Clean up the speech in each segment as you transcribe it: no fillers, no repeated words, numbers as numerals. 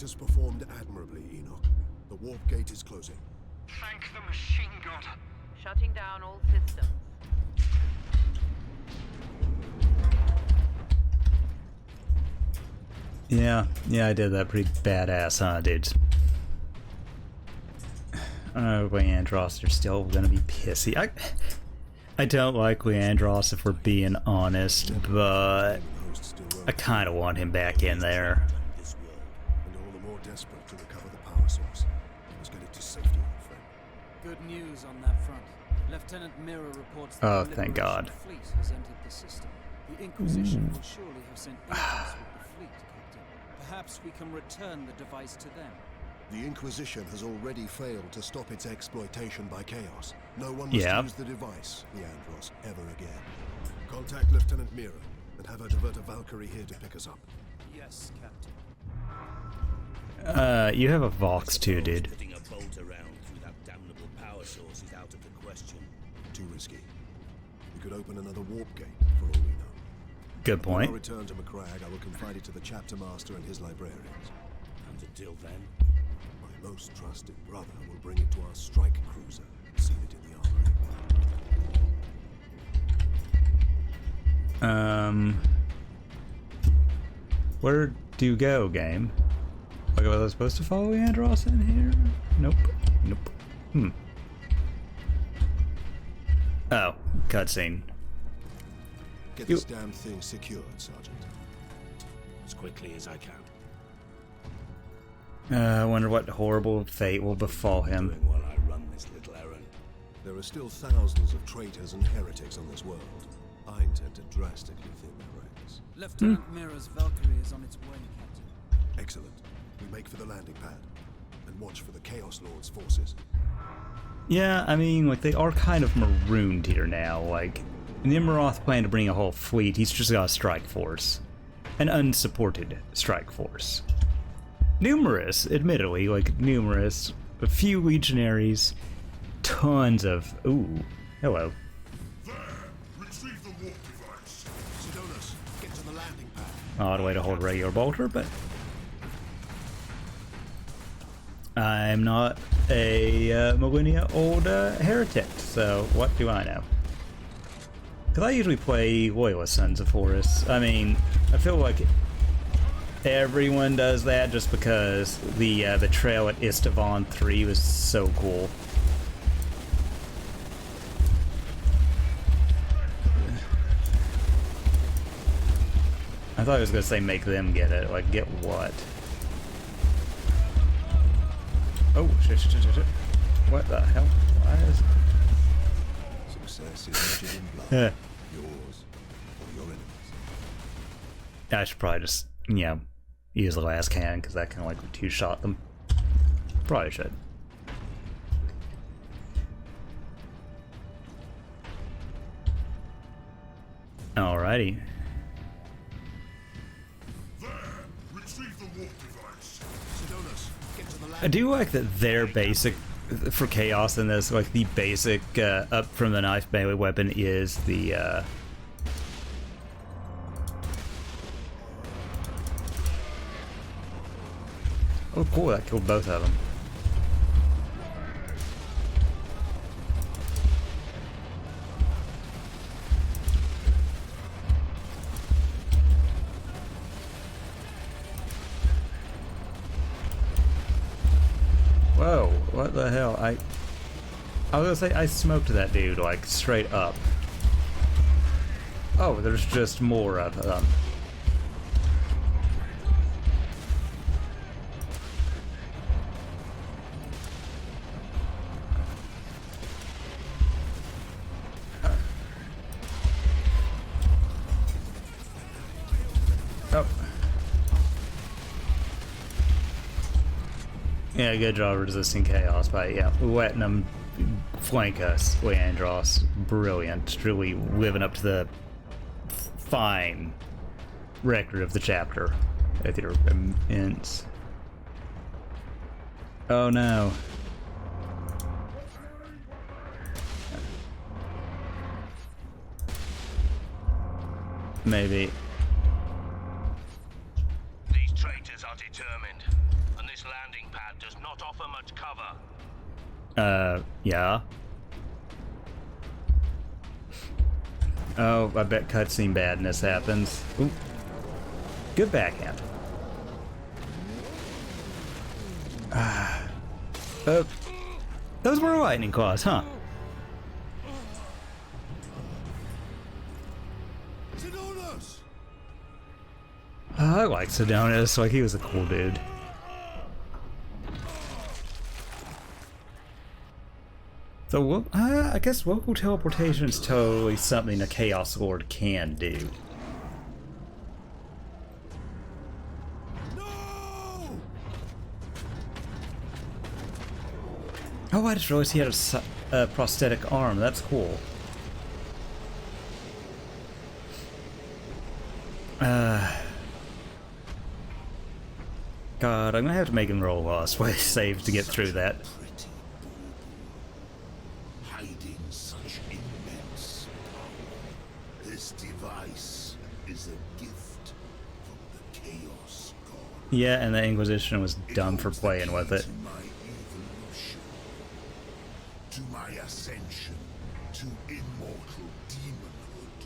Titus performed admirably, Enoch. The warp gate is closing. Thank the machine god. Shutting down all systems. Yeah, I did that pretty badass, huh, dudes? Oh, Leandros, you're still gonna be pissy. I don't like Leandros, if we're being honest, but I kind of want him back in there. And all the more desperate to recover the power source. We must get it to safety, my friend. Good news on that front. Lieutenant Mirror reports that Oh, the thank Liberation God. fleet has entered the system. The Inquisition will surely have sent agents with the fleet, Captain. Perhaps we can return the device to them. The Inquisition has already failed to stop its exploitation by Chaos. No one must use the device, Leandros, ever again. Contact Lieutenant Mira and have her divert a Valkyrie here to pick us up. Yes, Captain. You have a Vox too, dude. Putting a bolt around through that damnable power source is out of the question. Too risky. We could open another warp gate, for all we know. Good When I point. return to McCrag, I will confide it to the chapter master and his librarians. And until then, My most trusted brother will bring it to our strike cruiser and seal it in the armory. Where do you go, game? Like, was I supposed to follow Leandros in here? Nope. Oh, cutscene. Get this damn thing secured, Sergeant. as quickly as I can. I wonder what horrible fate will befall him. Doing while I run this little errand. There are still thousands of traitors and heretics on this world. I intend to drastically thin their ranks. Lieutenant Mira's Valkyrie is on its way, Captain. Excellent. We make for the landing pad and watch for the Chaos Lord's forces. Yeah, I mean, like, they are kind of marooned here now. Like, Nemeroth planned to bring a whole fleet. He's just got a strike force. An unsupported strike force. Numerous, admittedly, like, numerous. A few legionaries. Tons of... Ooh. Hello. There! Retrieve the warp device. Sidonus, get to the landing pad. Odd way to hold regular bolter, but... I'm not a millennia-old heretic, so what do I know? Because I usually play Loyalist Sons of Horus. I mean, I feel like everyone does that just because the betrayal at Istvan 3 was so cool. I thought I was going to say make them get it. Like, get what? Oh, shit. What the hell? Why is... Success is measured in blood. Yours or your enemies. I should probably just, you know, use the last cannon, because that can, like, two-shot them. Probably should. Alrighty. There! Retrieve the warp device. Sidonus, get to the landing. I do like that their basic, for Chaos in this, like, the basic up from the knife melee weapon is the, Oh, cool, that killed both of them. Whoa, what the hell? I was gonna say, I smoked that dude, like, straight up. Oh, there's just more of them. Oh. Yeah, good job resisting chaos by, yeah, letting them flank us, Leandros. Brilliant. Truly living up to the fine record of the chapter with your immense. Oh no. Maybe. These traitors are determined, and Yeah. Oh, I bet cutscene badness happens. Ooh. Good backhand. Those were lightning claws, huh? Sidonus! I like Sidonus, like he was a cool dude. So, I guess local teleportation is totally something a Chaos Lord can do. No! Oh, I just realized he had a prosthetic arm. That's cool. God, I'm gonna have to make him roll lost way save to get through that. Pretty bauble, hiding such immense power. This device is a gift from the Chaos God. Yeah, and the Inquisition was dumb for playing with it. To my evolution, to my ascension, to immortal demonhood.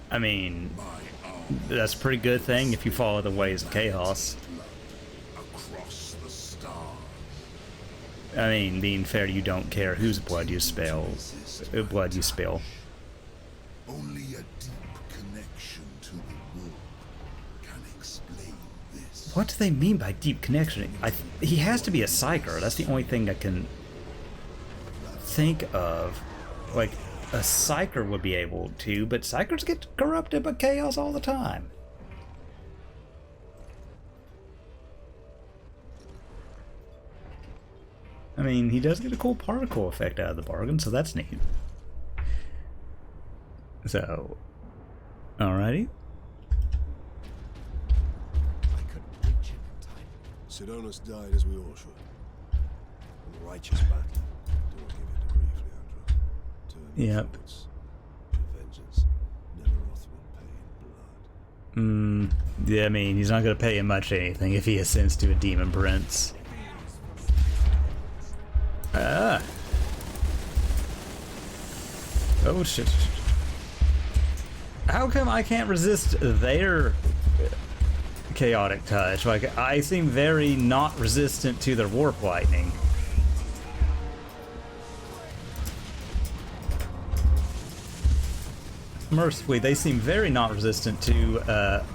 I mean, My arm that's a pretty good thing if you follow the ways of Chaos. blood across the stars. I mean, being fair, you don't care whose blood you spill. Only a deep connection to the world can explain this. What do they mean by deep connection? He has to be a psyker. That's the only thing I can think of. Like, a psyker would be able to, but psykers get corrupted by chaos all the time. I mean, he does get a cool particle effect out of the bargain, so that's neat. So, alrighty. I couldn't reach him in time. Sidonus died as we all should. In a righteous battle. Do not give in to grief, Leandro. Turn your Yep. thoughts to vengeance. Nemeroth will pay in blood. Yeah, I mean, he's not going to pay him much anything if he ascends to a demon prince. Ah. Oh, shit. How come I can't resist their chaotic touch? Like, I seem very not resistant to their warp lightning. Mercifully, they seem very not resistant to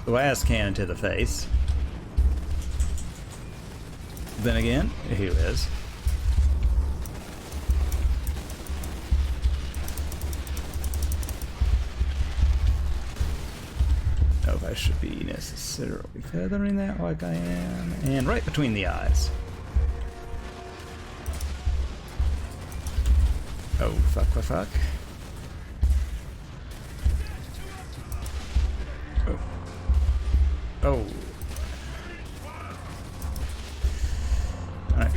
las cannon to the face. Then again, who is? Oh, I should be necessarily feathering that like I am. And right between the eyes. Oh, fuck, fuck, fuck. Oh. Oh. Alright.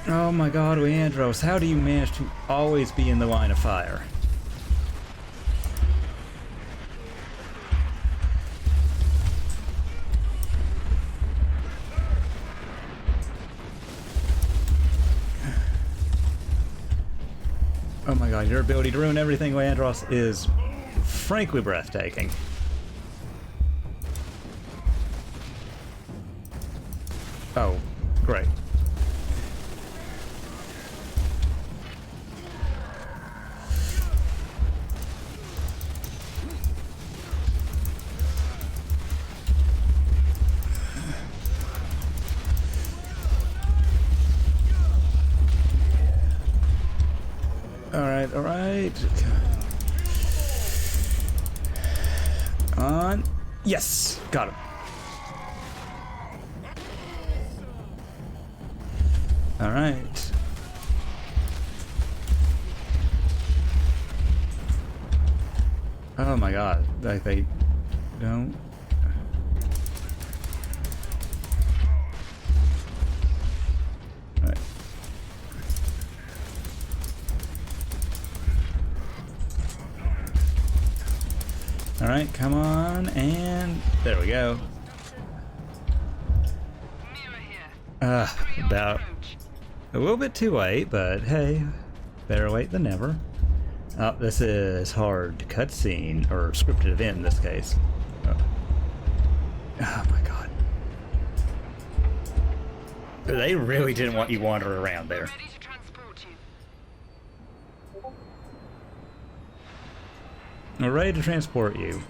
Oh my god, Leandros, how do you manage to always be in the line of fire? Oh my god, your ability to ruin everything, Leandros, is frankly breathtaking. Oh, great. Alright, alright. On. Yes! Got him. Alright. Oh my god. Like they don't. Alright. Alright, come on, and there we go. Mirror here. About. Approach. A little bit too late, but hey, better late than never. Oh, this is hard cutscene, or scripted event in this case. Oh my god. They really didn't want you wandering around there. Ready to transport you. We're ready to transport you.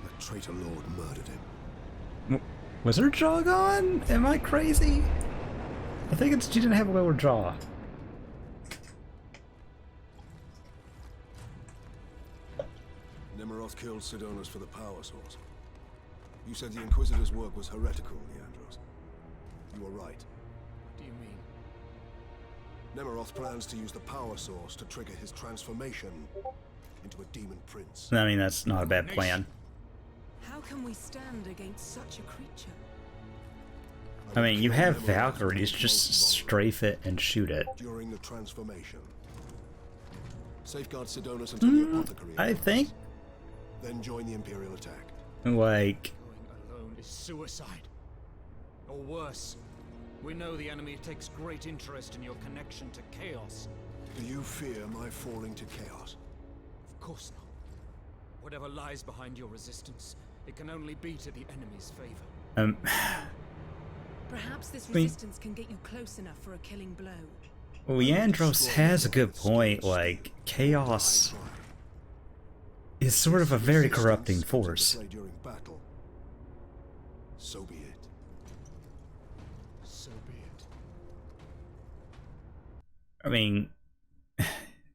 The traitor lord murdered him. Was her jaw gone? Am I crazy? I think it's she didn't have a lower jaw. Nemeroth killed Sidonus for the power source. You said the Inquisitor's work was heretical, Leandros. You were right. What do you mean? Nemeroth plans to use the power source to trigger his transformation into a demon prince. I mean, that's not a bad plan. How can we stand against such a creature? I mean, you have Valkyries, just strafe it and shoot it. During the transformation. Safeguard Sidonus until the apothecary. I think, Then join the Imperial attack. like, Going alone is suicide. Or worse, we know the enemy takes great interest in your connection to chaos. Do you fear my falling to chaos? Of course not. Whatever lies behind your resistance, it can only be to the enemy's favor. Perhaps this mean- resistance can get you close enough for a killing blow. Leandros has a good point, like, chaos is sort of a very corrupting force. During battle. So be it. So be it. I mean,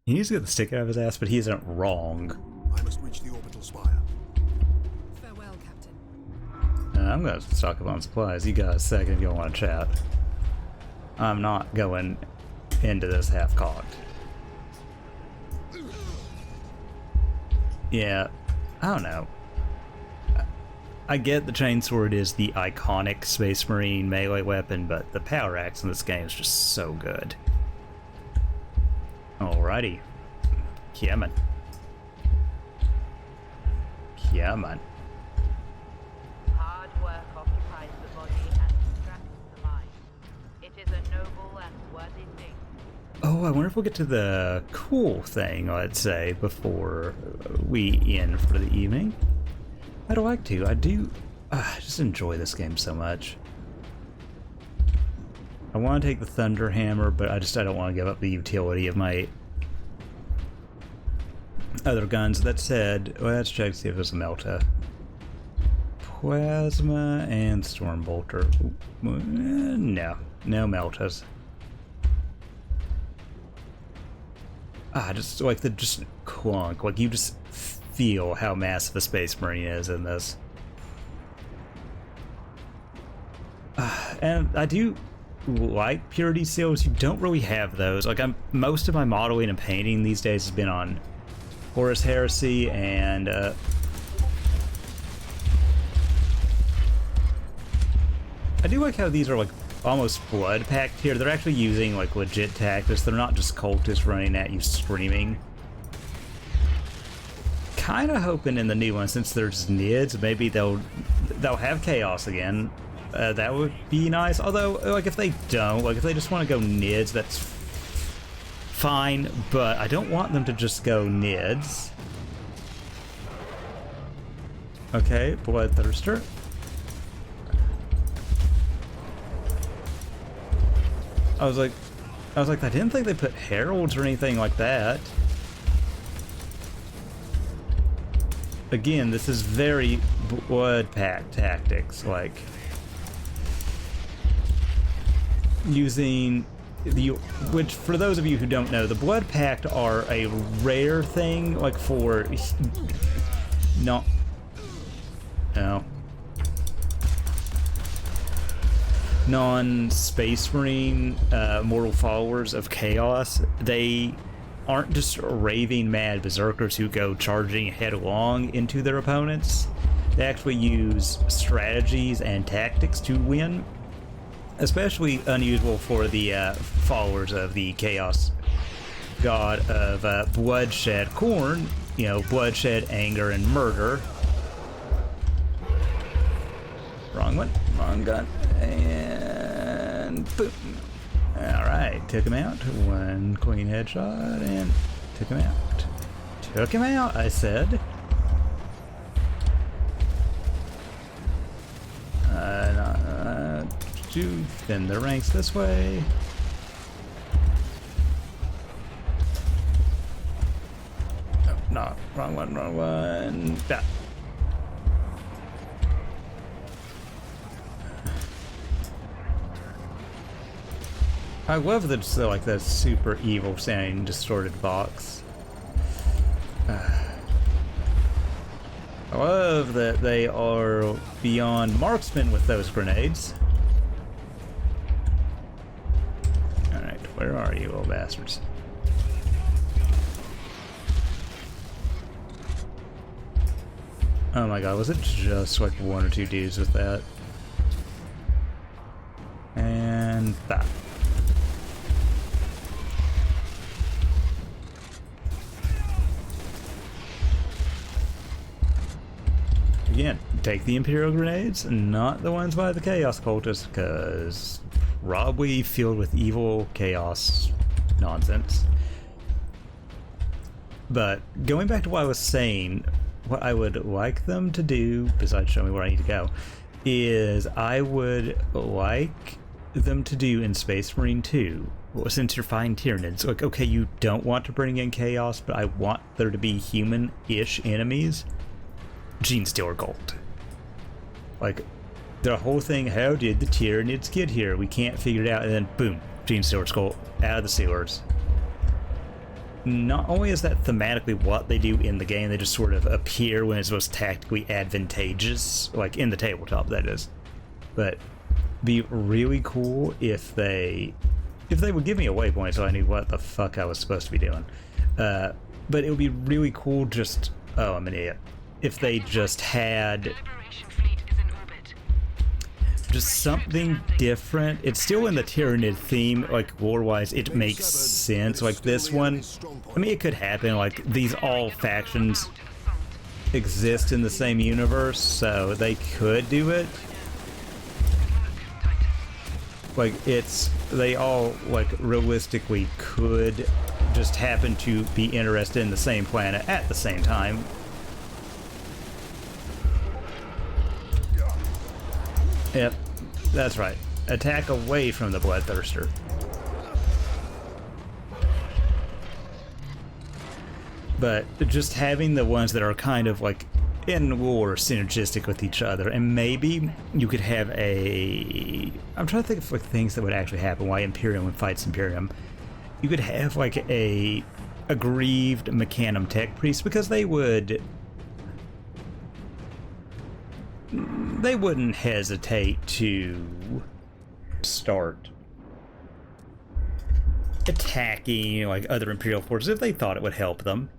he needs to get the stick out of his ass, but he isn't wrong. I must reach the orbital spire. Farewell, Captain. I'm gonna stock up on supplies. You got a second if you want to chat. I'm not going into this half-cocked. Yeah, I don't know. I get the chainsword is the iconic Space Marine melee weapon, but the power axe in this game is just so good. Alrighty. Yeah, man. Yeah, man. Hard work occupies the body and distracts the mind. It is a noble and worthy thing. Oh, I wonder if we'll get to the cool thing, let's say, before we end for the evening. I'd like to. I do just enjoy this game so much. I want to take the Thunder Hammer, but I don't want to give up the utility of my other guns. That said, let's check to see if there's a Melta. Plasma and Storm Bolter. No Meltas. Just like the clunk. Like you just feel how massive a Space Marine is in this. And I do like purity seals. You don't really have those. Like most of my modeling and painting these days has been on Horus Heresy and I do like how these are like almost blood packed here. They're actually using like legit tactics. They're not just cultists running at you screaming. Kind of hoping in the new one, since there's Nids, maybe they'll have chaos again. That would be nice. Although, like, if they don't, like, if they just want to go Nids, that's fine. But I don't want them to just go Nids. Okay, Bloodthirster. I was like, I didn't think they put heralds or anything like that. Again, this is very blood pack tactics, like using the, which for those of you who don't know, the blood pact are a rare thing, like for no non-Space Marine mortal followers of Chaos. They aren't just raving mad berserkers who go charging headlong into their opponents. They actually use strategies and tactics to win. Especially unusual for the followers of the Chaos god of bloodshed, Khorne, you know, bloodshed, anger, and murder. Wrong one, wrong gun, and boom. Alright, took him out. One clean headshot and took him out. Took him out, I said. To thin the ranks this way. Oh, no, wrong one, wrong one. Ah. I love that, like, that super evil sounding distorted box. I love that they are beyond marksmen with those grenades. Alright, where are you, old bastards? Oh my god, was it just like one or two dudes with that? And that. Again, take the Imperial grenades, not the ones by the Chaos Cultists, because probably filled with evil chaos nonsense. But going back to what I was saying, what I would like them to do, besides show me where I need to go, is I would like them to do in Space Marine 2, since you're fighting Tyranids, like, okay, you don't want to bring in chaos, but I want there to be human-ish enemies. Gene Stealer Gold. Like, the whole thing, how did the Tyranids get here? We can't figure it out, and then boom, Gene Stealer Gold out of the sewers. Not only is that thematically what they do in the game, they just sort of appear when it's most tactically advantageous, like in the tabletop, that is. But be really cool if they would give me a waypoint so I knew what the fuck I was supposed to be doing. But it would be really cool just, oh, I'm an idiot. If they just had just something different. It's still in the Tyranid theme, like lore-wise, it makes sense. Like this one, I mean, it could happen, like these all factions exist in the same universe, so they could do it. Like they all, like, realistically could just happen to be interested in the same planet at the same time. Yep, that's right. Attack away from the Bloodthirster. But just having the ones that are kind of like in war synergistic with each other, and maybe you could have a... I'm trying to think of like things that would actually happen why Imperium fights Imperium. You could have like a aggrieved Mechanum Tech Priest, because they wouldn't hesitate to start attacking like other Imperial forces if they thought it would help them.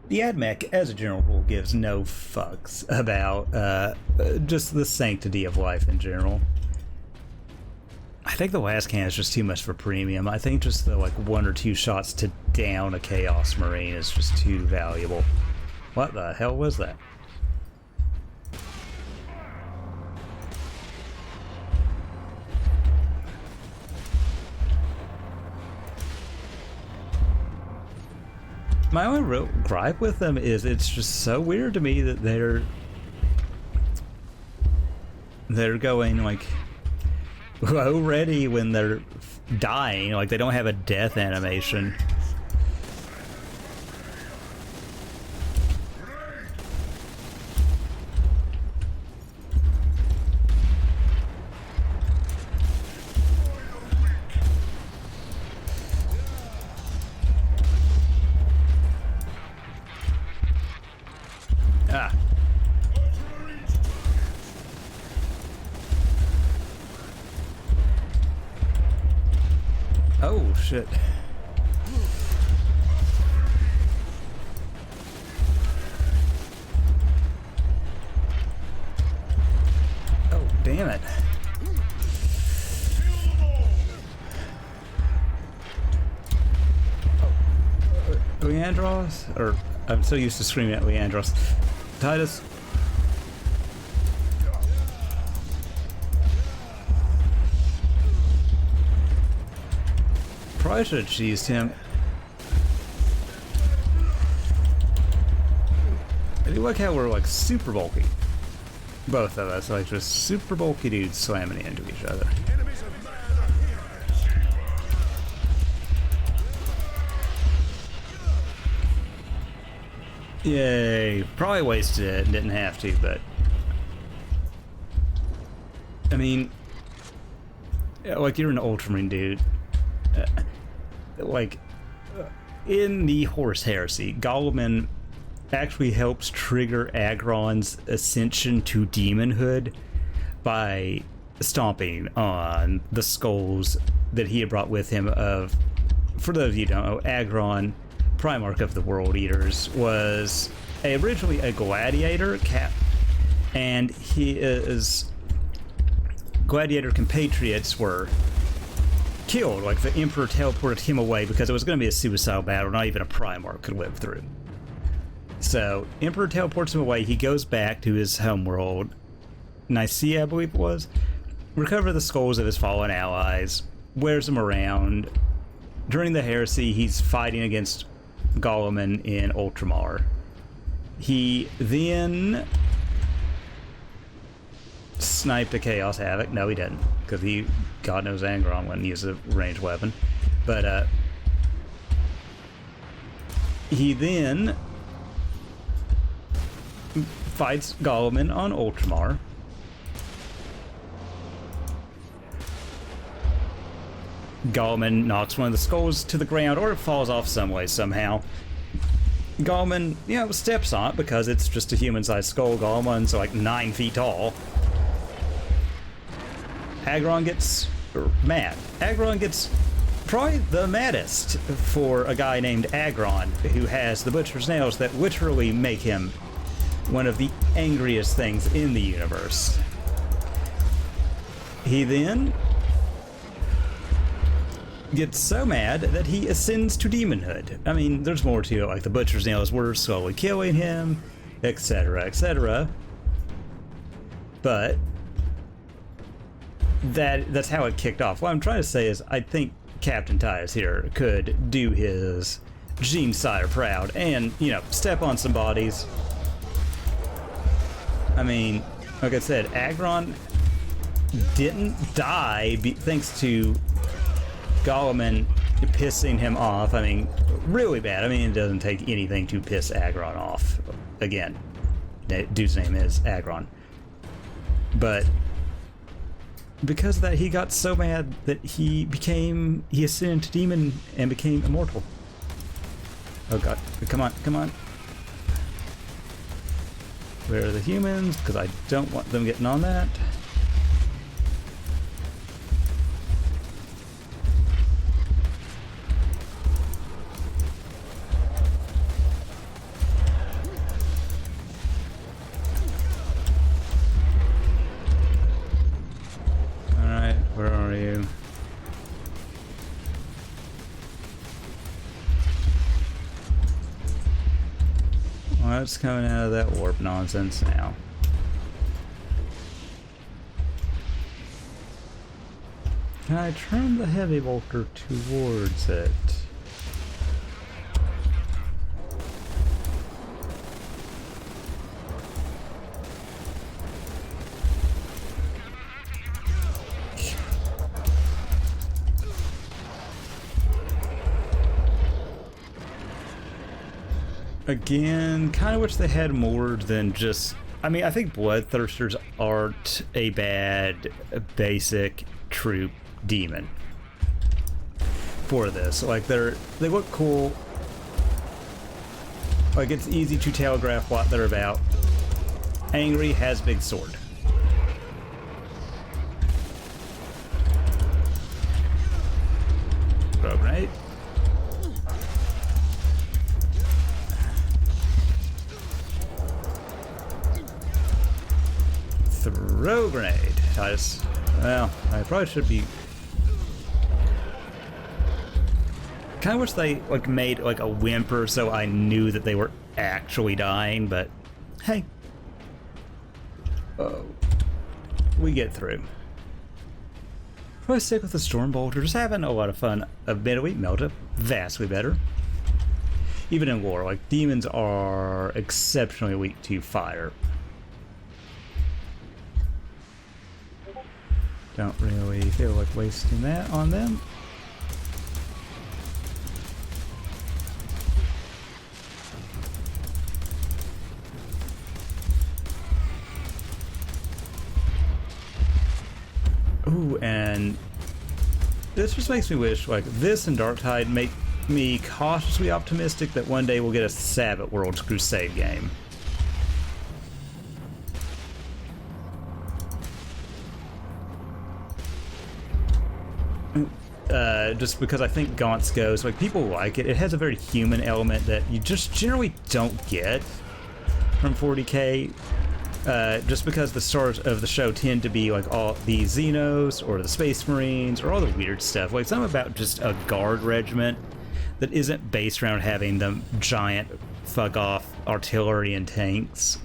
The AdMech, as a general rule, gives no fucks about just the sanctity of life in general. I think the last can is just too much for premium. I think just the like 1 or 2 shots to down a Chaos Marine is just too valuable. What the hell was that? My only real gripe with them is it's just so weird to me that they're going like low ready when they're dying, like they don't have a death animation. Ah. Oh, shit. Oh, damn it. Leandros? Or, I'm so used to screaming at Leandros. Titus. Probably should have cheesed him. I do like how we're like super bulky. Both of us, like just super bulky dudes slamming into each other. Yay. Probably wasted it, didn't have to, but... I mean... like, you're an Ultramarine dude. In the Horse Heresy, Goleman actually helps trigger Agron's ascension to demonhood by stomping on the skulls that he had brought with him of... For those of you who don't know, Agron, Primarch of the World Eaters, was originally a gladiator and his gladiator compatriots were killed. Like, the Emperor teleported him away because it was going to be a suicide battle not even a Primarch could live through. So, Emperor teleports him away, he goes back to his homeworld, Nicaea I believe it was, recover the skulls of his fallen allies, wears them around. During the heresy, he's fighting against Goleman in Ultramar. He then sniped a Chaos Havoc. No, he didn't, because God knows Angron wouldn't use a ranged weapon. But he then fights Goleman on Ultramar. Goleman knocks one of the skulls to the ground, or it falls off some way somehow. Goleman, steps on it because it's just a human-sized skull. Goleman's like 9 feet tall. Agron gets mad. Agron gets probably the maddest for a guy named Agron, who has the Butcher's Nails that literally make him one of the angriest things in the universe. He then gets so mad that he ascends to demonhood. I mean, there's more to it, like the Butcher's Nails were slowly killing him, etc., etc. But that's how it kicked off. What I'm trying to say is, I think Captain Titus here could do his Gene Sire proud and, step on some bodies. I mean, like I said, Agron didn't die thanks to Goleman pissing him off. I mean, really bad. I mean, it doesn't take anything to piss Agron off. Again, that dude's name is Agron. But because of that, he got so mad that he ascended to demon and became immortal. Oh god, come on. Where are the humans? Because I don't want them getting on that. Where are you? Well, that's coming out of that warp nonsense now. Can I turn the heavy bolter towards it? Again, kind of wish they had more than just... I mean, I think Bloodthirsters aren't a bad basic troop demon for this. Like, they look cool. Like, it's easy to telegraph what they're about. Angry, has big sword. Throw grenade. Throw grenade, Titus. Well, I probably should be... Kind of wish they made a whimper so I knew that they were actually dying, but hey. We get through. Probably stick with the Stormbolt. We're just having a lot of fun. Admittedly, Melta, vastly better. Even in war, like, demons are exceptionally weak to fire. Don't really feel like wasting that on them. Ooh, and this just makes me wish, like, this and Darktide make me cautiously optimistic that one day we'll get a Sabbath Worlds Crusade game. Just because I think Gaunt's goes, like, people like it. It has a very human element that you just generally don't get from 40k. Just because the stars of the show tend to be like all the Xenos or the Space Marines or all the weird stuff. Like, something about just a guard regiment that isn't based around having the giant fuck-off artillery and tanks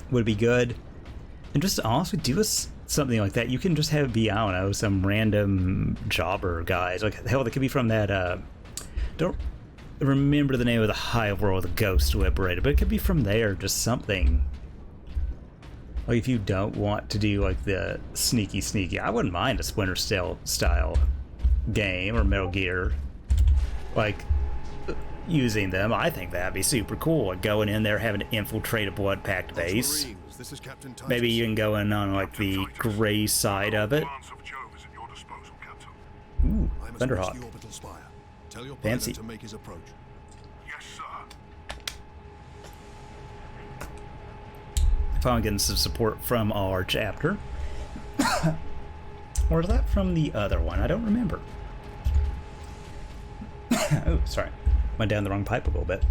would be good. And just honestly do something like that. You can just have it be, I don't know, some random jobber guys. Like, hell, they could be from that, don't remember the name of the Hive World the Ghost Liberated, but it could be from there, just something. Like, if you don't want to do, like, the sneaky, I wouldn't mind a Splinter Cell style game or Metal Gear. Like, using them, I think that'd be super cool. Like, going in there, having to infiltrate a blood-packed base. This is Captain Titus. Maybe you can go in on, like, the gray side of it. Ooh, Thunderhawk. Tell your Fancy. pilot to make his approach. Yes, sir. Finally getting some support from our chapter. Or is that from the other one? I don't remember. Oh, sorry. Went down the wrong pipe a little bit.